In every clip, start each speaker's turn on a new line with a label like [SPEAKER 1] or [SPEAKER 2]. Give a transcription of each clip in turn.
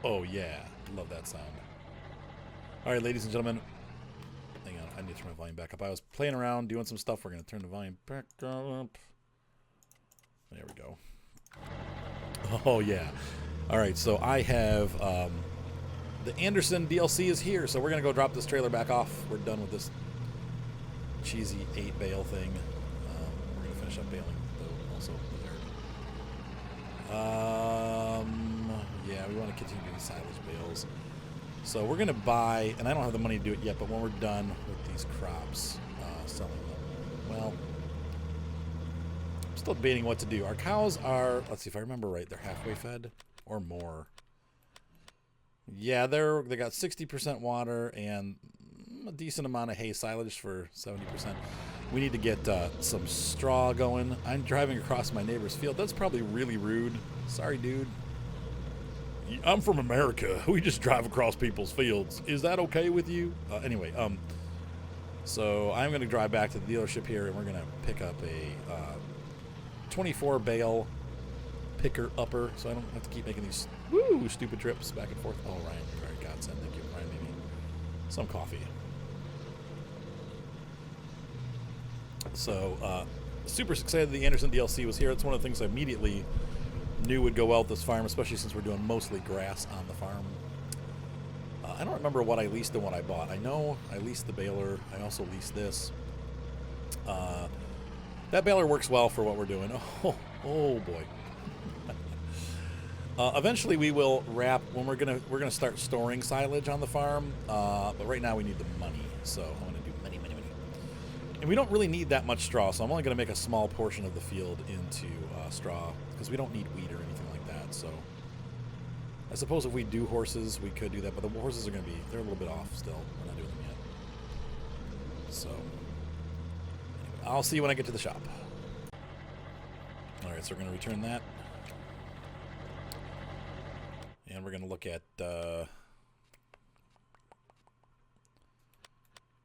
[SPEAKER 1] Oh, yeah. Love that sound. All right, ladies and gentlemen. Hang on. I need to turn my volume back up. I was playing around, doing some stuff. We're going to turn the volume back up. There we go. Oh, yeah. All right, so I have the Anderson DLC is here, so we're going to go drop this trailer back off. We're done with this cheesy 8 bale thing. We're going to finish up baling, though, also. Yeah, we want to continue doing silage bales. So we're going to buy, and I don't have the money to do it yet, but when we're done with these crops, selling them, well, I'm still debating what to do. Our cows are, let's see if I remember right, they're halfway fed or more. Yeah, they got 60% water and a decent amount of hay silage for 70%. We need to get some straw going. I'm driving across my neighbor's field. That's probably really rude. Sorry, dude. I'm from America. We just drive across people's fields. Is that okay with you? Anyway, so I'm going to drive back to the dealership here, and we're going to pick up a 24 bale picker-upper, so I don't have to keep making these stupid trips back and forth. Oh, Ryan, you're very godsend. Thank you, Ryan. Maybe some coffee. So, super excited the Anderson DLC was here. It's one of the things I immediately knew would go well with this farm, especially since we're doing mostly grass on the farm. I don't remember what I leased and what I bought. I know I leased the baler. I also leased this. That baler works well for what we're doing. Oh boy. Eventually we will wrap when we're gonna start storing silage on the farm. But right now we need the money, so I'm gonna do money. And we don't really need that much straw, so I'm only gonna make a small portion of the field into straw because we don't need wheat or anything like that. So I suppose if we do horses, we could do that, but the horses are they're a little bit off still. We're not doing them yet. So anyway, I'll see you when I get to the shop. All right, so we're gonna return that. And we're going to look at,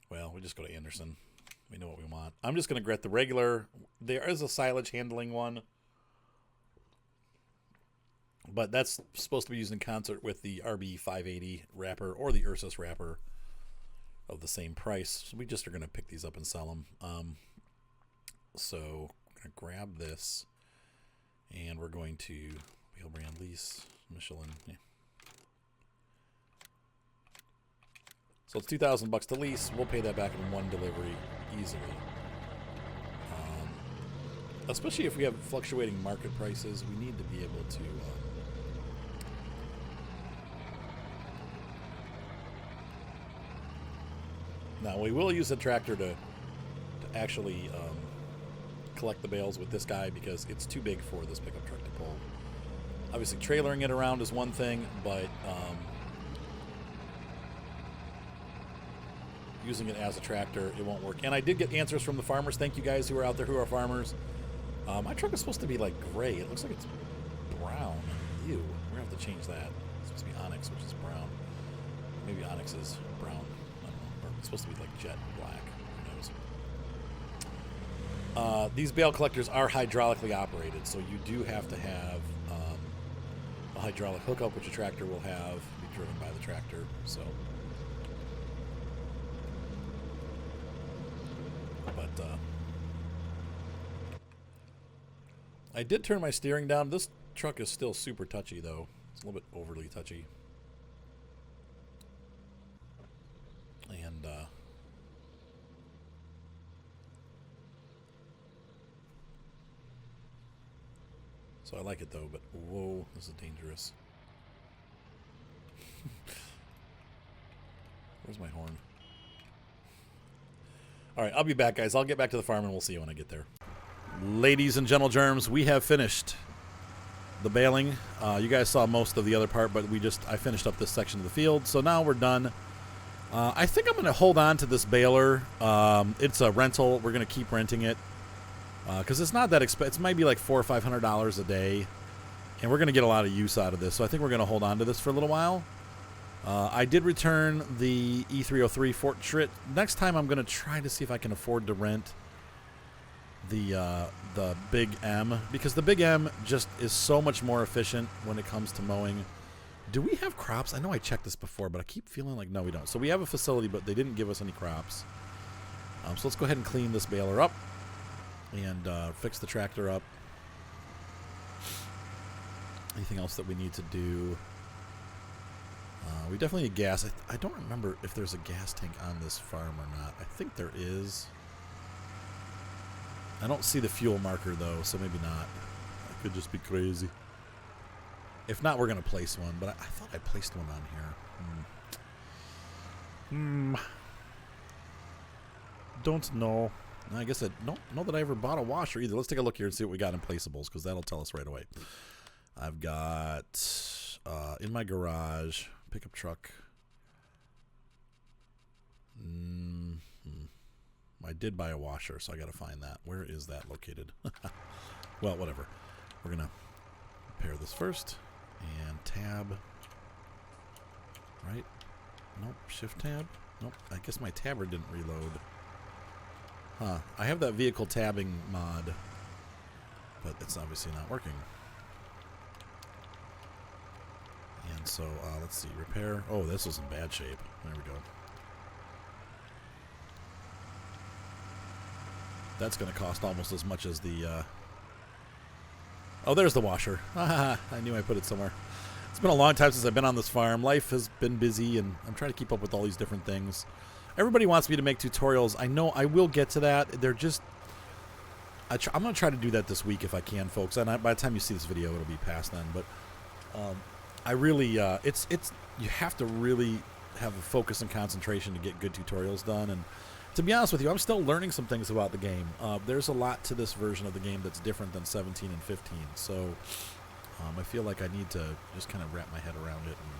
[SPEAKER 1] well, we just go to Anderson. We know what we want. I'm just going to get the regular. There is a silage handling one, but that's supposed to be used in concert with the RB 580 wrapper or the Ursus wrapper of the same price. So we just are going to pick these up and sell them. So I'm going to grab this, and we're going to Bale brand Lease. Michelin, yeah. So it's $2,000 to lease. We'll pay that back in one delivery easily. Especially if we have fluctuating market prices, we need to be able to. Now we will use a tractor to actually collect the bales with this guy because it's too big for this pickup truck to pull. Obviously, trailering it around is one thing, but using it as a tractor, it won't work. And I did get answers from the farmers. Thank you guys who are out there who are farmers. My truck is supposed to be like gray. It looks like it's brown. Ew. We're going to have to change that. It's supposed to be onyx, which is brown. Maybe onyx is brown. I don't know. Or it's supposed to be like jet black. Who knows? These bale collectors are hydraulically operated, so you do have to have a hydraulic hookup, which a tractor will have, be driven by the tractor. So, but I did turn my steering down. This truck is still super touchy, though. It's a little bit overly touchy. And so I like it though, but whoa, this is dangerous. Where's my horn? All right, I'll be back, guys. I'll get back to the farm and we'll see you when I get there. Ladies and gentle germs, we have finished the baling. You guys saw most of the other part, but I finished up this section of the field. So now we're done. I think I'm going to hold on to this baler. It's a rental. We're going to keep renting it. Because it's not that expensive. It might be like $400 or $500 a day, and we're going to get a lot of use out of this. So I think we're going to hold on to this for a little while. I did return the E303 Fort Schritt. Next time I'm going to try to see if I can afford to rent the Big M, because the Big M just is so much more efficient when it comes to mowing. Do we have crops? I know I checked this before, but I keep feeling like no, we don't. So we have a facility, but they didn't give us any crops. So let's go ahead and clean this baler up and fix the tractor up. Anything else that we need to do? We definitely need gas. I don't remember if there's a gas tank on this farm or not. I think there is. I don't see the fuel marker, though, so maybe not. I could just be crazy. If not, we're going to place one, but I thought I placed one on here. Don't know. I guess I don't know that I ever bought a washer either. Let's take a look here and see what we got in placeables, because that'll tell us right away. I've got in my garage pickup truck. I did buy a washer, so I got to find that. Where is that located? Well, whatever. We're gonna repair this first and tab. Right? Nope. Shift tab. Nope. I guess my tabber didn't reload. Huh. I have that vehicle tabbing mod, but it's obviously not working. And so, let's see. Repair. Oh, this is in bad shape. There we go. That's going to cost almost as much as the... Oh, there's the washer. I knew I put it somewhere. It's been a long time since I've been on this farm. Life has been busy, and I'm trying to keep up with all these different things. Everybody wants me to make tutorials. I know I will get to that. They're just... I'm going to try to do that this week if I can, folks. And by the time you see this video, it'll be past then. But I really... it's you have to really have a focus and concentration to get good tutorials done. And to be honest with you, I'm still learning some things about the game. There's a lot to this version of the game that's different than 17 and 15. So I feel like I need to just kind of wrap my head around it. And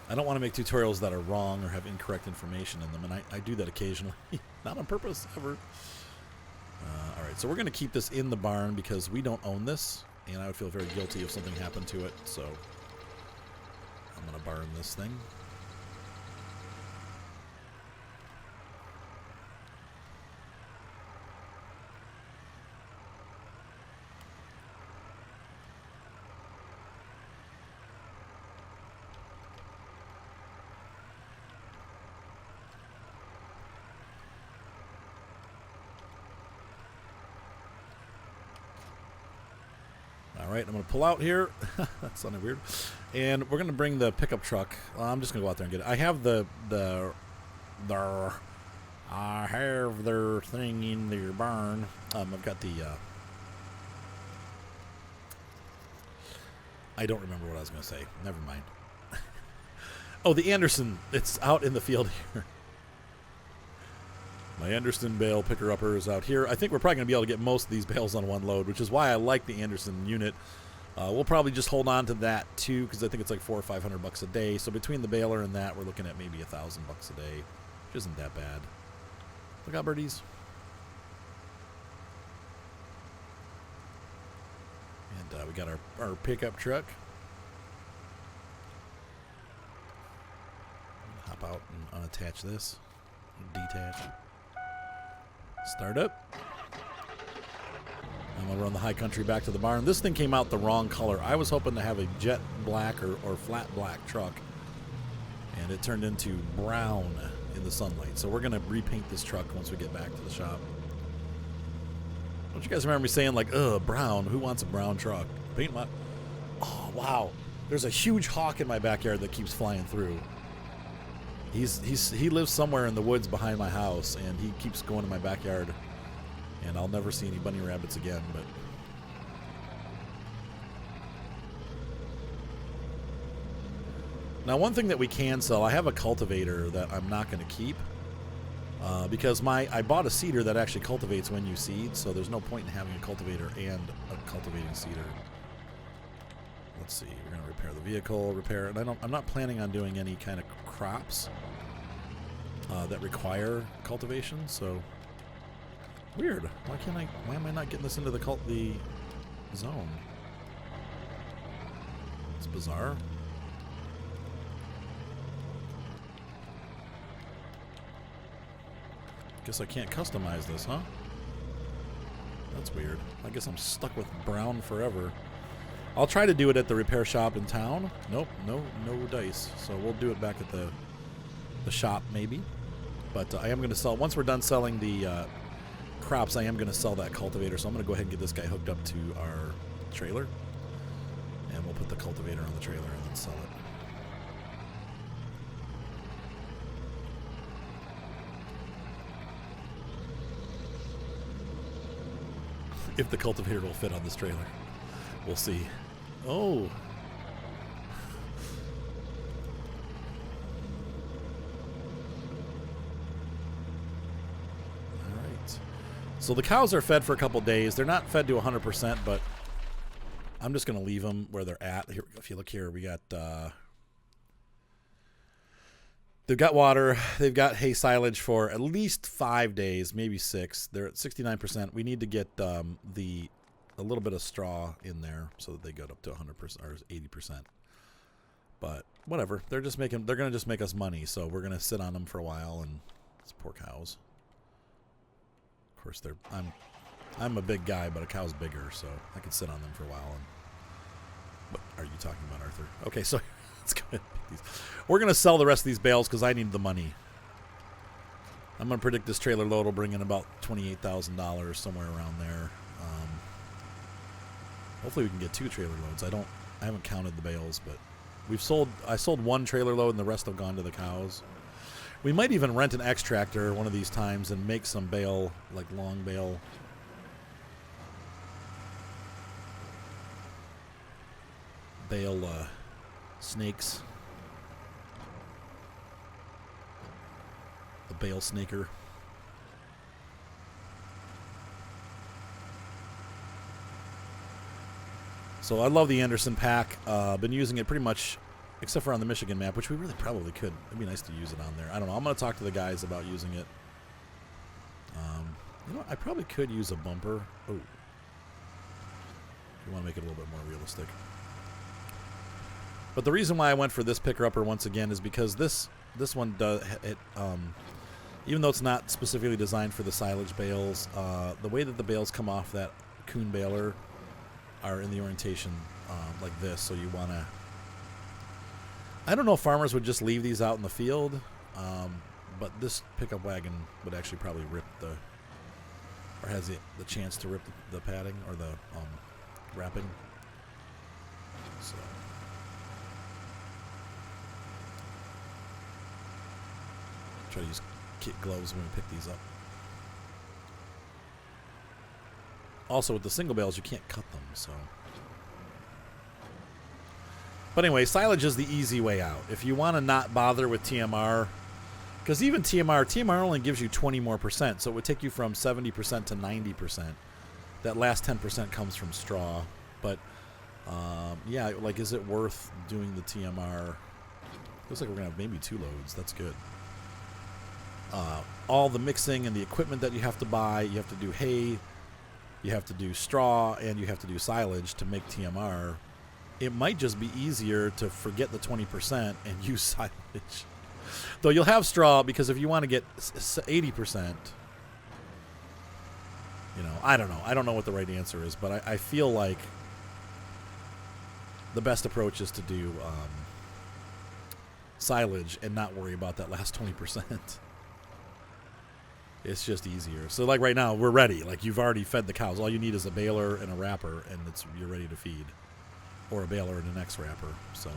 [SPEAKER 1] I don't want to make tutorials that are wrong or have incorrect information in them, and I do that occasionally. Not on purpose, ever. All right, so we're going to keep this in the barn because we don't own this, and I would feel very guilty if something happened to it. So I'm going to barn this thing. Alright, I'm going to pull out here. That sounded weird. And we're going to bring the pickup truck. I'm just going to go out there and get it. I have I have their thing in their barn. I've got the... I don't remember what I was going to say. Never mind. Oh, the Anderson. It's out in the field here. My Anderson bale picker-upper is out here. I think we're probably going to be able to get most of these bales on one load, which is why I like the Anderson unit. We'll probably just hold on to that, too, because I think it's like $400 or $500 a day. So between the baler and that, we're looking at maybe $1,000 a day, which isn't that bad. Look out, birdies. And we got our pickup truck. Hop out and unattach this. Detach. Start up. I'm going to run the high country back to the barn. This thing came out the wrong color. I was hoping to have a jet black or flat black truck, and it turned into brown in the sunlight. So we're going to repaint this truck once we get back to the shop. Don't you guys remember me saying, like, ugh, brown? Who wants a brown truck? Paint my... Oh, wow. There's a huge hawk in my backyard that keeps flying through. He lives somewhere in the woods behind my house, and he keeps going to my backyard, and I'll never see any bunny rabbits again. But now, one thing that we can sell, I have a cultivator that I'm not going to keep because I bought a seeder that actually cultivates when you seed, so there's no point in having a cultivator and a cultivating seeder. Let's see. We're going to repair the vehicle, and I'm not planning on doing any kind of crops that require cultivation. So weird. Why am I not getting this into the zone? It's bizarre. Guess I can't customize this, huh? That's weird. I guess I'm stuck with brown forever. I'll try to do it at the repair shop in town. Nope, no dice. So we'll do it back at the shop maybe. But I am going to sell, once we're done selling the crops, I am going to sell that cultivator. So I'm going to go ahead and get this guy hooked up to our trailer. And we'll put the cultivator on the trailer and then sell it. If the cultivator will fit on this trailer. We'll see. Oh. Alright. So the cows are fed for a couple days. They're not fed to 100%, but I'm just going to leave them where they're at. Here, if you look here, we got... they've got water. They've got hay silage for at least 5 days, maybe 6. They're at 69%. We need to get a little bit of straw in there so that they get up to 100% or 80%. But whatever. They're going to just make us money, so we're going to sit on them for a while. And it's poor cows. Of course, I'm a big guy, but a cow's bigger, so I can sit on them for a while. What are you talking about, Arthur? Okay, so let's go ahead and pick these. We're going to sell the rest of these bales because I need the money. I'm going to predict this trailer load will bring in about $28,000, somewhere around there. Hopefully we can get 2 trailer loads. I haven't counted the bales, but I sold 1 trailer load and the rest have gone to the cows. We might even rent an X-tractor one of these times and make some bale, like long bale. Snakes. The bale snaker. So I love the Anderson pack. Been using it pretty much, except for on the Michigan map, which we really probably could. It'd be nice to use it on there. I don't know. I'm going to talk to the guys about using it. You know, I probably could use a bumper. Oh, if you want to make it a little bit more realistic. But the reason why I went for this picker-upper once again is because this one does it. Even though it's not specifically designed for the silage bales, the way that the bales come off that coon baler are in the orientation like this. So you want to... I don't know if farmers would just leave these out in the field, but this pickup wagon would actually probably rip the... or has the chance to rip the padding or the wrapping. So... try to use kit gloves when we pick these up. Also, with the single bales, you can't cut them, so... But anyway, silage is the easy way out. If you want to not bother with TMR, because even TMR only gives you 20 more %, so it would take you from 70% to 90%. That last 10% comes from straw. But, yeah, like, is it worth doing the TMR? Looks like we're going to have maybe 2 loads. That's good. All the mixing and the equipment that you have to buy, you have to do hay, you have to do straw, and you have to do silage to make TMR. It might just be easier to forget the 20% and use silage. Though you'll have straw, because if you want to get 80%, you know, I don't know. I don't know what the right answer is, but I feel like the best approach is to do silage and not worry about that last 20%. It's just easier. So, like right now, we're ready. Like, you've already fed the cows. All you need is a baler and a wrapper, and you're ready to feed. Or a baler and an X-wrapper. So,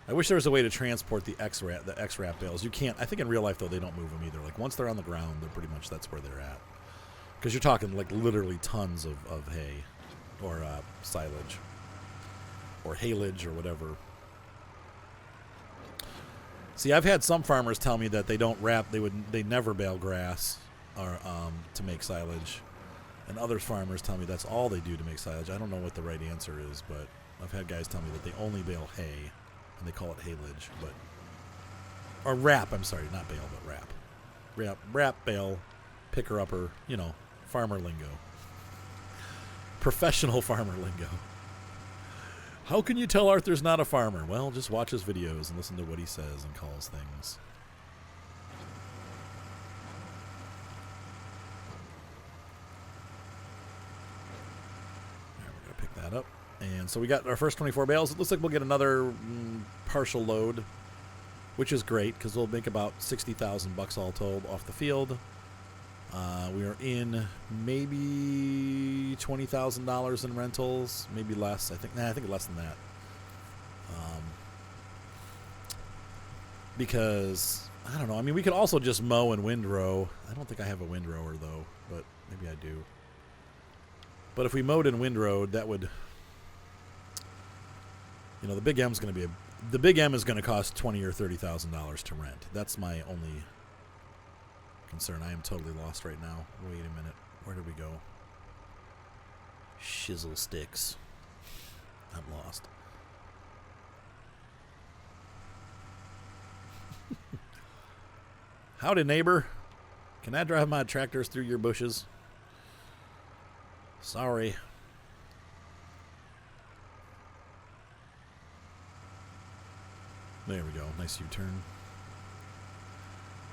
[SPEAKER 1] I wish there was a way to transport the X-wrap bales. You can't. I think in real life, though, they don't move them either. Like, once they're on the ground, they're pretty much, that's where they're at. Because you're talking, like, literally tons of hay or silage. Or haylage or whatever. See, I've had some farmers tell me that they don't wrap, they never bale grass or to make silage, and other farmers tell me that's all they do to make silage. I don't know what the right answer is, but I've had guys tell me that they only bale hay, and they call it haylage, or wrap. I'm sorry, not bale, but wrap, bale, picker upper. You know, farmer lingo, professional farmer lingo. How can you tell Arthur's not a farmer? Well, just watch his videos and listen to what he says and calls things. And so we got our first 24 bales. It looks like we'll get another partial load, which is great because we'll make about 60,000 bucks all told off the field. We are in maybe $20,000 in rentals, maybe less. I think less than that. Because I don't know. I mean, we could also just mow and windrow. I don't think I have a windrower though, but maybe I do. But if we mowed and windrowed, that would, you know, the big M is going to cost $20,000 or $30,000 to rent. That's my only concern. I am totally lost right now. Wait a minute. Where did we go? Shizzle sticks. I'm lost. Howdy, neighbor. Can I drive my tractors through your bushes? Sorry. There we go. Nice U-turn.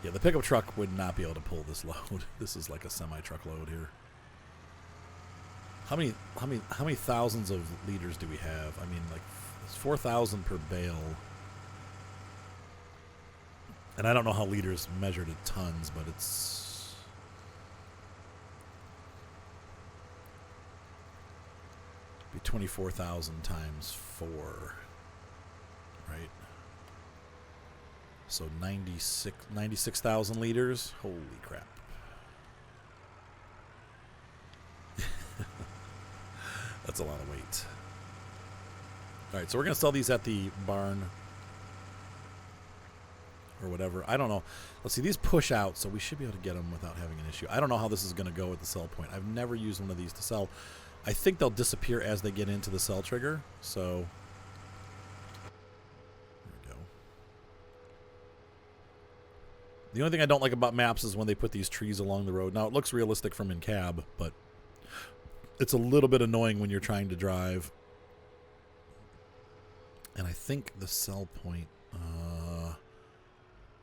[SPEAKER 1] Yeah, the pickup truck would not be able to pull this load. This is like a semi-truck load here. How many thousands of liters do we have? I mean, like, it's 4,000 per bale. And I don't know how liters measured in tons, but it's... be 24,000 times 4. Right? So 96,000 liters. Holy crap. That's a lot of weight. All right, so we're going to sell these at the barn or whatever. I don't know. Let's see. These push out, so we should be able to get them without having an issue. I don't know how this is going to go with the sell point. I've never used one of these to sell. I think they'll disappear as they get into the sell trigger, so... The only thing I don't like about maps is when they put these trees along the road. Now, it looks realistic from in cab, but it's a little bit annoying when you're trying to drive. And I think the sell point...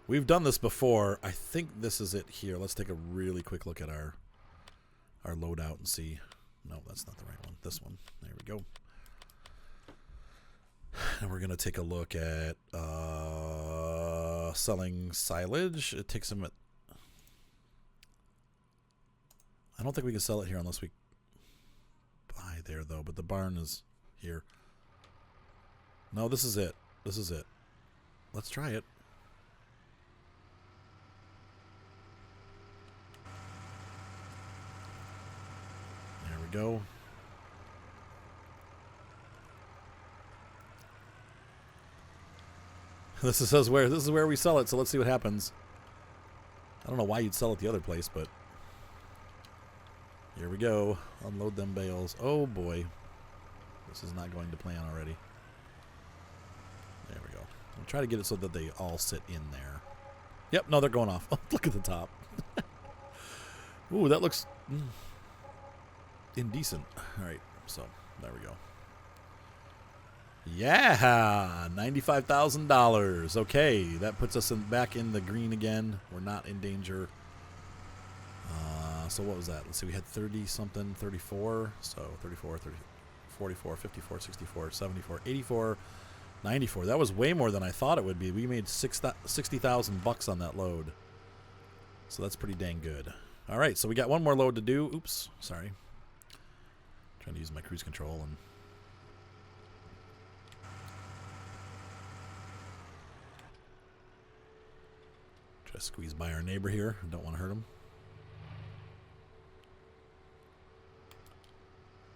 [SPEAKER 1] we've done this before. I think this is it here. Let's take a really quick look at our loadout and see. No, that's not the right one. This one. There we go. And we're going to take a look at selling silage. It takes them at... I don't think we can sell it here unless we buy there, though. But the barn is here. No, this is it. This is it. Let's try it. There we go. This is where we sell it, so let's see what happens. I don't know why you'd sell it the other place, but here we go. Unload them bales. Oh boy. This is not going to plan already. There we go. I'll try to get it so that they all sit in there. Yep, no, they're going off. Oh, look at the top. Ooh, that looks indecent. All right, so there we go. Yeah, $95,000. Okay, that puts us back in the green again. We're not in danger. So what was that? Let's see, we had 30-something, 34. So 34, 30, 44, 54, 64, 74, 84, 94. That was way more than I thought it would be. We made 60,000 bucks on that load. So that's pretty dang good. All right, so we got one more load to do. Oops, sorry. Trying to use my cruise control and... try to squeeze by our neighbor here. I don't want to hurt him.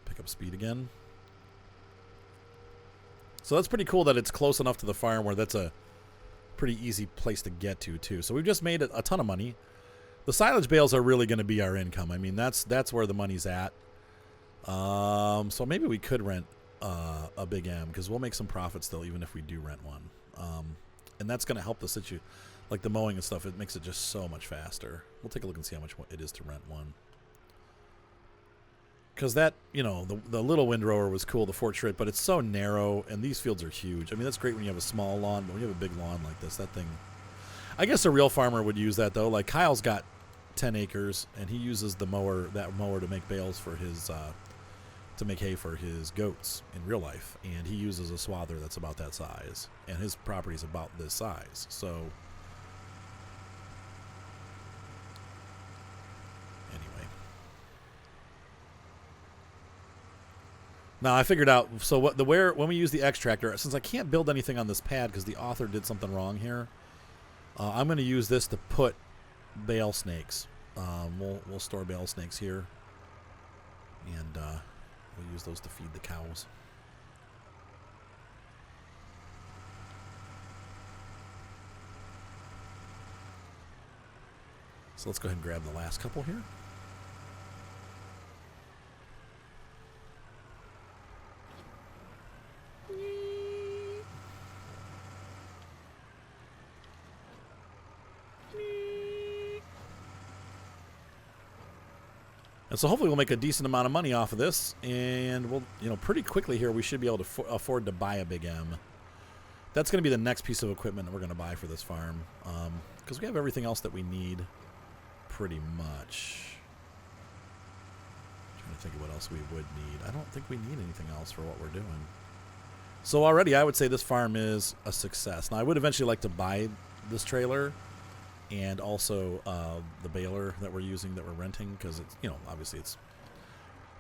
[SPEAKER 1] Pick up speed again. So that's pretty cool that it's close enough to the farm where that's a pretty easy place to get to, too. So we've just made a ton of money. The silage bales are really going to be our income. I mean, that's where the money's at. So maybe we could rent a big M because we'll make some profit still even if we do rent one. And that's going to help the situation. Like the mowing and stuff, it makes it just so much faster. We'll take a look and see how much it is to rent one. Because that, you know, the little windrower was cool, the Fort Schritt, but it's so narrow, and these fields are huge. I mean, that's great when you have a small lawn, but when you have a big lawn like this, that thing... I guess a real farmer would use that, though. Like, Kyle's got 10 acres, and he uses that mower to make bales for his to make hay for his goats in real life, and he uses a swather that's about that size, and his property is about this size. So anyway, now I figured out, so when we use the extractor, since I can't build anything on this pad because the author did something wrong here, I'm going to use this to put bale snakes. We'll store bale snakes here, and we'll use those to feed the cows. So let's go ahead and grab the last couple here. And so hopefully we'll make a decent amount of money off of this, and we'll, pretty quickly here we should be able to afford to buy a big M. That's going to be the next piece of equipment that we're going to buy for this farm, because we have everything else that we need, pretty much. I'm trying to think of what else we would need. I don't think we need anything else for what we're doing. So already I would say this farm is a success. Now I would eventually like to buy this trailer, and also the baler that we're using, that we're renting, because it's, obviously it's,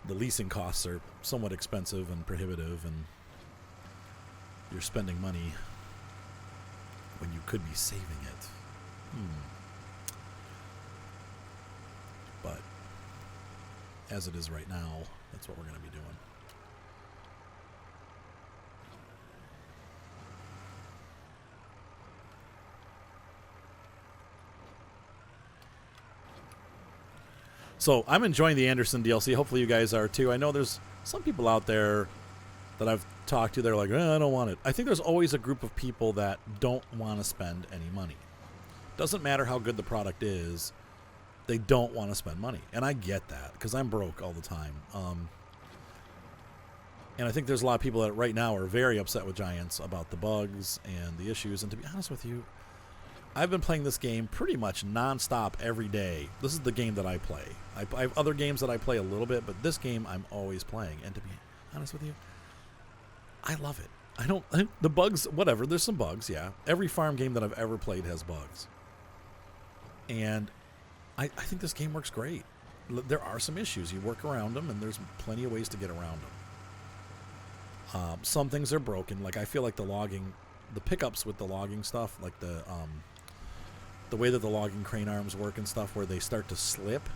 [SPEAKER 1] the leasing costs are somewhat expensive and prohibitive, and you're spending money when you could be saving it. But as it is right now, that's what we're going to be doing. So I'm enjoying the Anderson DLC. Hopefully you guys are too. I know there's some people out there that I've talked to. They're like, I don't want it. I think there's always a group of people that don't want to spend any money. Doesn't matter how good the product is. They don't want to spend money. And I get that because I'm broke all the time. And I think there's a lot of people that right now are very upset with Giants about the bugs and the issues. And to be honest with you, I've been playing this game pretty much nonstop every day. This is the game that I play. I have other games that I play a little bit, but this game I'm always playing. And to be honest with you, I love it. The bugs, whatever, there's some bugs, yeah. Every farm game that I've ever played has bugs. And I think this game works great. There are some issues. You work around them, and there's plenty of ways to get around them. Some things are broken. Like, I feel like the pickups with the logging stuff, like the way that the logging crane arms work and stuff, where they start to slip,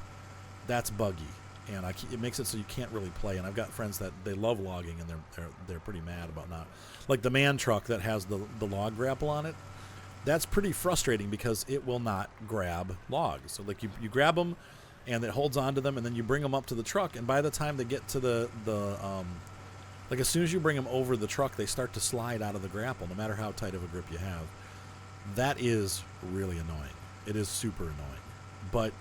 [SPEAKER 1] that's buggy, and it makes it so you can't really play. And I've got friends that they love logging, and they're pretty mad about not, like the man truck that has the log grapple on it. That's pretty frustrating because it will not grab logs. So like you grab them, and it holds onto them, and then you bring them up to the truck, and by the time they get to like as soon as you bring them over the truck, they start to slide out of the grapple, no matter how tight of a grip you have. That is really annoying. It is super annoying. But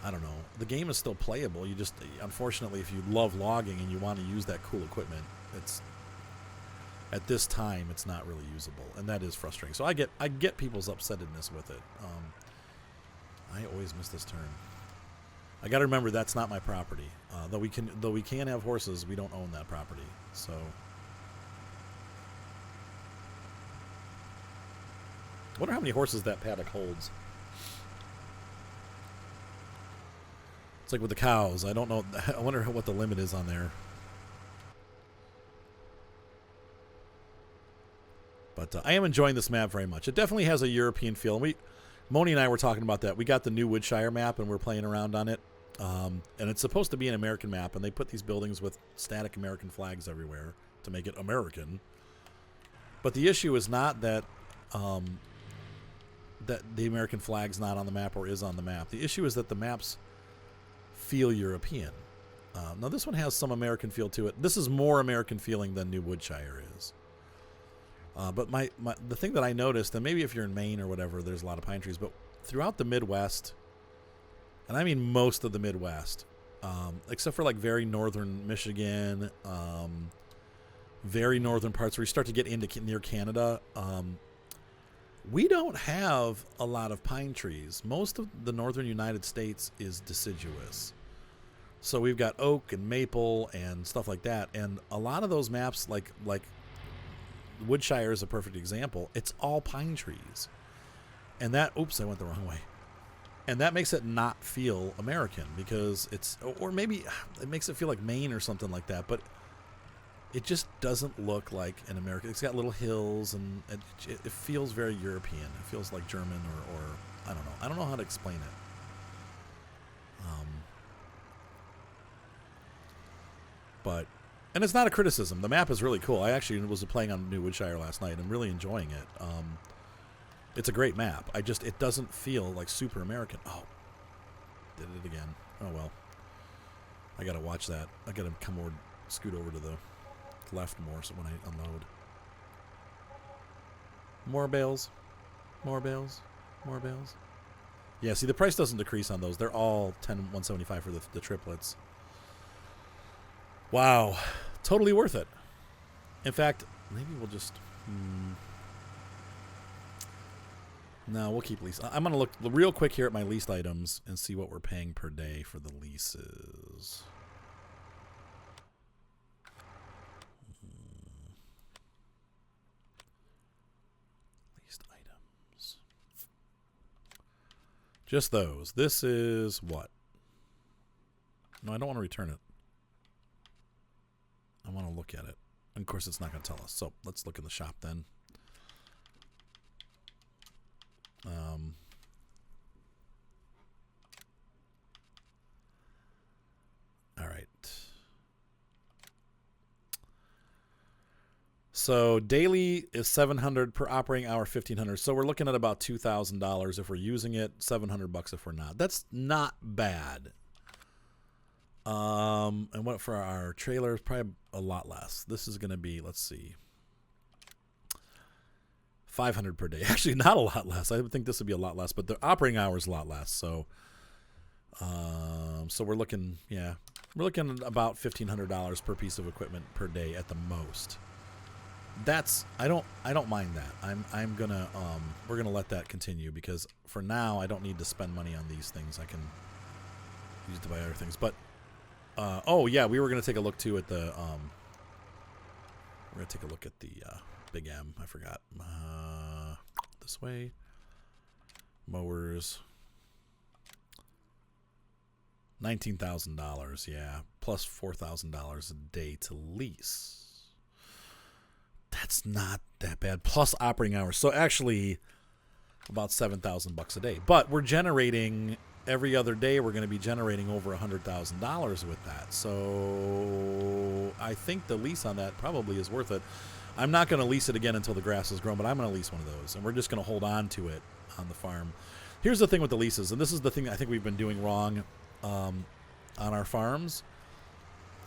[SPEAKER 1] I don't know. The game is still playable. You just, unfortunately, if you love logging and you want to use that cool equipment, at this time it's not really usable, and that is frustrating. So I get people's upsetness with it. I always miss this turn. I got to remember that's not my property. Though we can have horses, we don't own that property. So I wonder how many horses that paddock holds. It's like with the cows. I don't know. I wonder what the limit is on there. But I am enjoying this map very much. It definitely has a European feel. And Moni and I were talking about that. We got the new Woodshire map, and we're playing around on it. And it's supposed to be an American map, and they put these buildings with static American flags everywhere to make it American. But the issue is not that that the American flag's not on the map or is on the map. The issue is that the maps feel European. Now this one has some American feel to it. This is more American feeling than New Woodshire is. But the thing that I noticed, and maybe if you're in Maine or whatever, there's a lot of pine trees, but throughout the Midwest, and I mean most of the Midwest, except for like very northern Michigan, very northern parts where you start to get into near Canada, we don't have a lot of pine trees. Most of the northern United States is deciduous. So we've got oak and maple and stuff like that. And a lot of those maps, like Woodshire is a perfect example. It's all pine trees. And that, oops, I went the wrong way. And that makes it not feel American because it's, or maybe it makes it feel like Maine or something like that. But it just doesn't look like an American. It's got little hills and it feels very European. It feels like German or I don't know. I don't know how to explain it. And it's not a criticism. The map is really cool. I actually was playing on New Woodshire last night and really enjoying it. It's a great map. It doesn't feel like super American. Oh, did it again. Oh, well. I got to watch that. I got to come over, scoot over to the left more so when I unload. More bales. More bales. More bales. Yeah, see, the price doesn't decrease on those. They're all 175 for the triplets. Wow. Totally worth it. In fact, maybe we'll just... No, we'll keep lease. I'm going to look real quick here at my leased items and see what we're paying per day for the leases. Leased items. Just those. This is what? No, I don't want to return it. I want to look at it. And of course, it's not going to tell us. So let's look in the shop then. All right. So daily is $700 per operating hour, $1,500. So we're looking at about $2,000 if we're using it, $700 if we're not. That's not bad. And what for our trailers? Probably a lot less. This is going to be, let's see, $500 per day. Actually, not a lot less. I would think this would be a lot less, but the operating hours a lot less. So, so we're looking, yeah, we're looking at about $1,500 per piece of equipment per day at the most. That's, I don't mind that. I'm gonna, we're gonna let that continue because for now I don't need to spend money on these things. I can use it to buy other things, but. Oh yeah, we were gonna take a look too at the. We're gonna take a look at the Big M. I forgot. This way. Mowers. $19,000. Yeah, plus $4,000 a day to lease. That's not that bad. Plus operating hours. So actually, about $7,000 a day. But we're generating. Every other day, we're going to be generating over $100,000 with that. So I think the lease on that probably is worth it. I'm not going to lease it again until the grass is grown, but I'm going to lease one of those. And we're just going to hold on to it on the farm. Here's the thing with the leases, and this is the thing I think we've been doing wrong on our farms.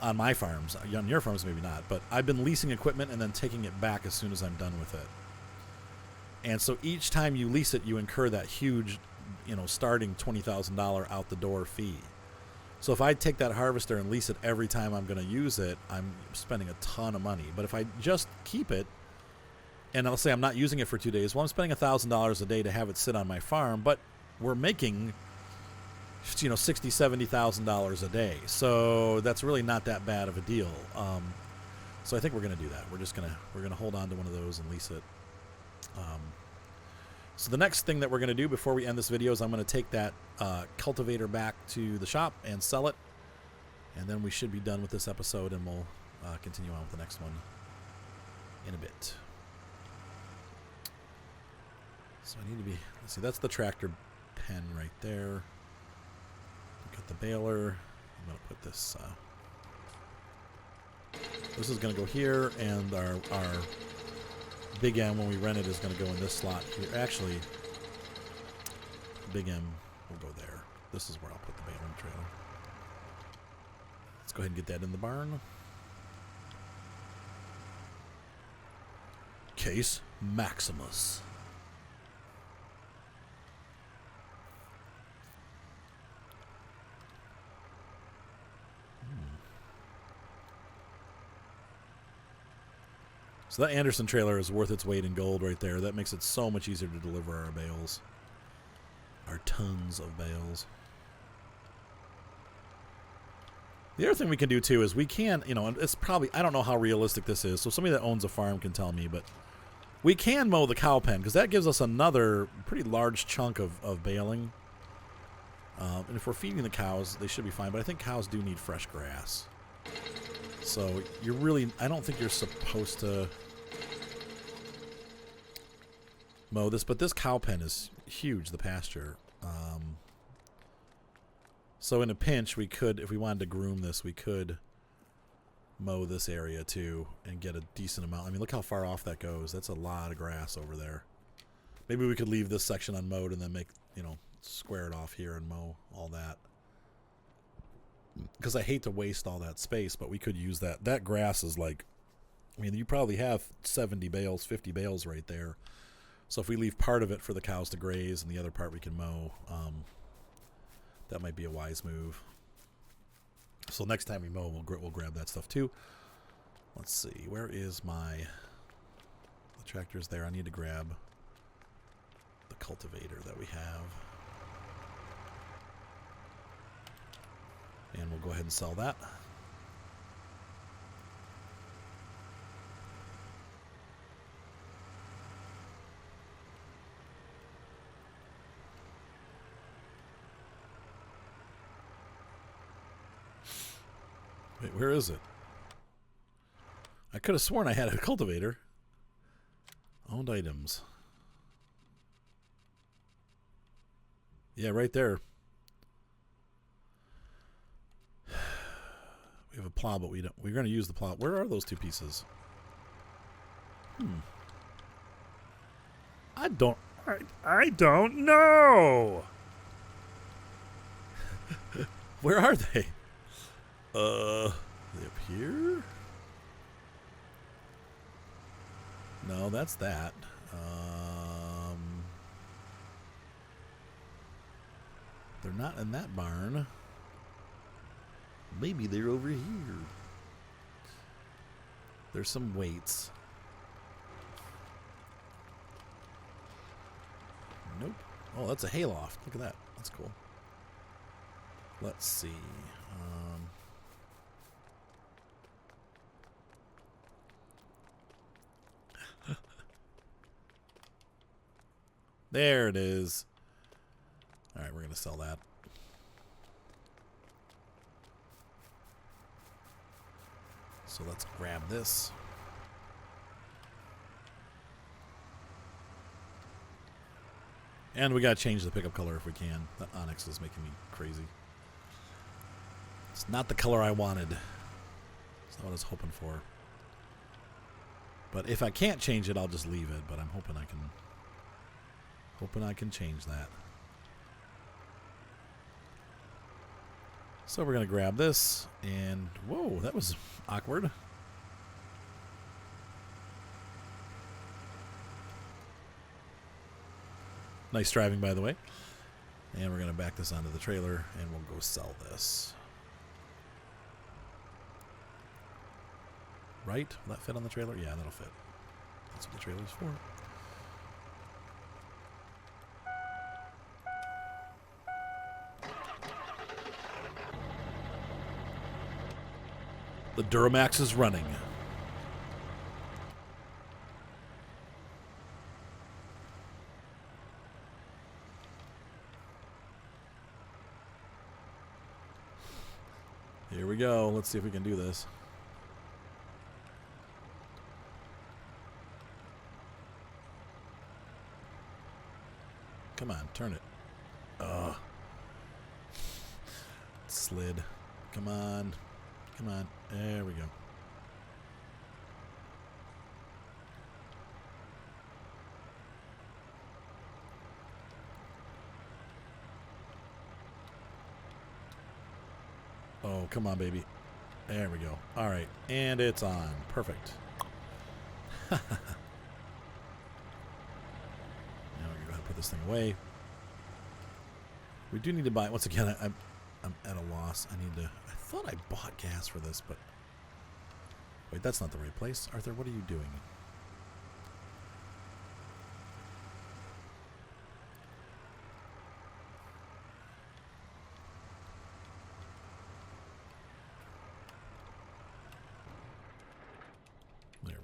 [SPEAKER 1] On my farms. On your farms, maybe not. But I've been leasing equipment and then taking it back as soon as I'm done with it. And so each time you lease it, you incur that huge... starting $20,000 out the door fee. So if I take that harvester and lease it every time I'm going to use it, I'm spending a ton of money. But if I just keep it, and I'll say I'm not using it for 2 days, well, I'm spending $1,000 a day to have it sit on my farm, but we're making, $60,000, $70,000 a day. So that's really not that bad of a deal. So I think we're going to do that. We're gonna hold on to one of those and lease it. So the next thing that we're going to do before we end this video is I'm going to take that cultivator back to the shop and sell it. And then we should be done with this episode, and we'll continue on with the next one in a bit. So I need to be... Let's see, that's the tractor pen right there. Got the baler. I'm going to put this... this is going to go here, and our Big M, when we rent it, is going to go in this slot here. Actually, Big M will go there. This is where I'll put the baling trailer. Let's go ahead and get that in the barn. Case Maximus. So that Anderson trailer is worth its weight in gold right there. That makes it so much easier to deliver our bales. Our tons of bales. The other thing we can do too is we can, you know, and it's probably, I don't know how realistic this is, so somebody that owns a farm can tell me, but we can mow the cow pen because that gives us another pretty large chunk of baling. And if we're feeding the cows, they should be fine, but I think cows do need fresh grass. So you're really, I don't think you're supposed to mow this, but this cow pen is huge, the pasture. So in a pinch, we could, if we wanted to groom this, we could mow this area too and get a decent amount. I mean, look how far off that goes. That's a lot of grass over there. Maybe we could leave this section unmowed and then make, you know, square it off here and mow all that. Because I hate to waste all that space, but we could use that. That grass is like, I mean, you probably have 70 bales, 50 bales right there. So if we leave part of it for the cows to graze and the other part we can mow, that might be a wise move. So next time we mow, we'll grab that stuff too. Let's see, where is the tractor's there. I need to grab the cultivator that we have. And we'll go ahead and sell that. Wait, where is it? I could have sworn I had a cultivator. Owned items. Yeah, right there. We have a plow, but we don't. We're going to use the plow. Where are those two pieces? I don't know. Where are they? Are they up here? No, that's that. They're not in that barn. Maybe they're over here. There's some weights. Nope. Oh, that's a hayloft. Look at that. That's cool. Let's see. There it is. All right, we're going to sell that. So let's grab this. And we got to change the pickup color if we can. The onyx is making me crazy. It's not the color I wanted. It's not what I was hoping for. But if I can't change it, I'll just leave it. But I'm hoping I can change that. So we're going to grab this, and whoa, that was awkward. Nice driving, by the way. And we're going to back this onto the trailer, and we'll go sell this. Right? Will that fit on the trailer? Yeah, that'll fit. That's what the trailer's for. The Duramax is running. Here we go. Let's see if we can do this. Come on, turn it. Ugh. It slid. Come on. Come on. There we go. Oh, come on, baby. There we go. All right. And it's on. Perfect. Now we're going to go ahead and put this thing away. We do need to buy, once again, I'm at a loss. I thought I bought gas for this, but wait, that's not the right place. Arthur, what are you doing?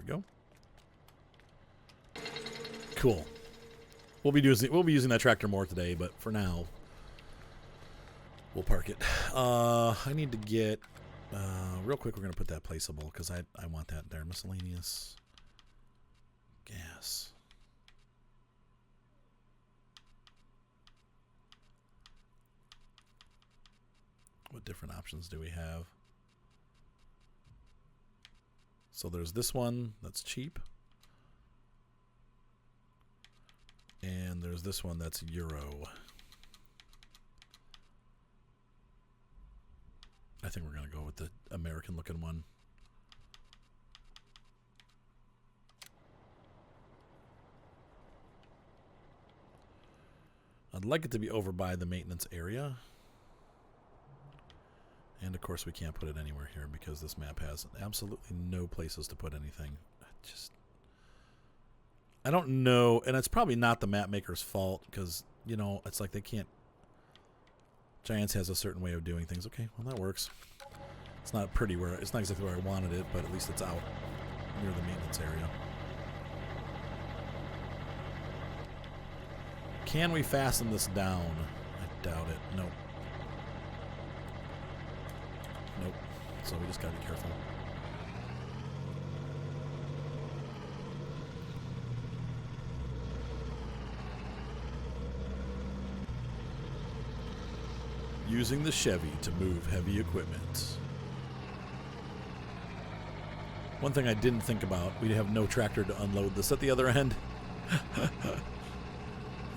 [SPEAKER 1] go. Cool. We'll be using that tractor more today, but for now, we'll park it. I need to get real quick. We're gonna put that placeable because I want that there. Miscellaneous gas. What different options do we have? So there's this one that's cheap. And there's this one that's Euro. I think we're going to go with the American looking one. I'd like it to be over by the maintenance area. And of course we can't put it anywhere here because this map has absolutely no places to put anything. I don't know, and it's probably not the map maker's fault because, you know, it's like they can't. Giants has a certain way of doing things. Okay, well that works. It's not pretty where it's not exactly where I wanted it, but at least it's out near the maintenance area. Can we fasten this down? I doubt it. Nope. Nope. So we just gotta be careful. Using the Chevy to move heavy equipment. One thing I didn't think about, we have no tractor to unload this at the other end.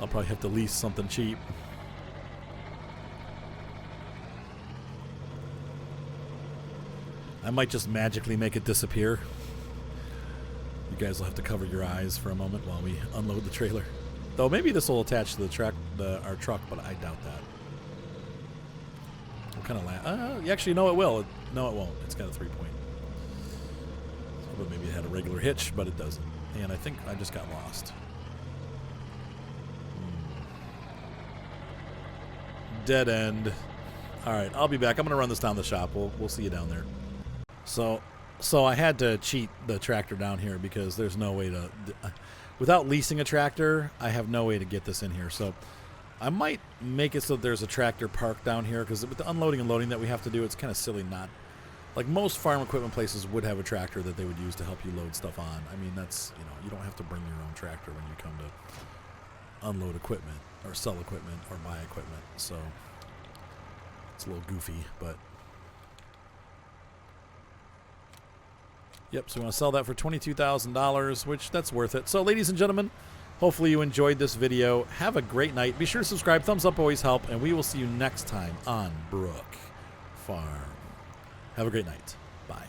[SPEAKER 1] I'll probably have to lease something cheap. I might just magically make it disappear. You guys will have to cover your eyes for a moment while we unload the trailer. Though maybe this will attach to our truck, but I doubt that. What kind of actually, no, it will. No, it won't. It's got a 3-point. But maybe it had a regular hitch, but it doesn't. And I think I just got lost. Dead end. All right, I'll be back. I'm going to run this down the shop. We'll see you down there. So I had to cheat the tractor down here because there's no way to... without leasing a tractor, I have no way to get this in here. So I might make it so there's a tractor parked down here because with the unloading and loading that we have to do, it's kind of silly not... Like most farm equipment places would have a tractor that they would use to help you load stuff on. I mean, that's, you know, you don't have to bring your own tractor when you come to unload equipment or sell equipment or buy equipment. So it's a little goofy, but... Yep, so we want to sell that for $22,000, which that's worth it. So, ladies and gentlemen, hopefully you enjoyed this video. Have a great night. Be sure to subscribe. Thumbs up always help, and we will see you next time on Brook Farm. Have a great night. Bye.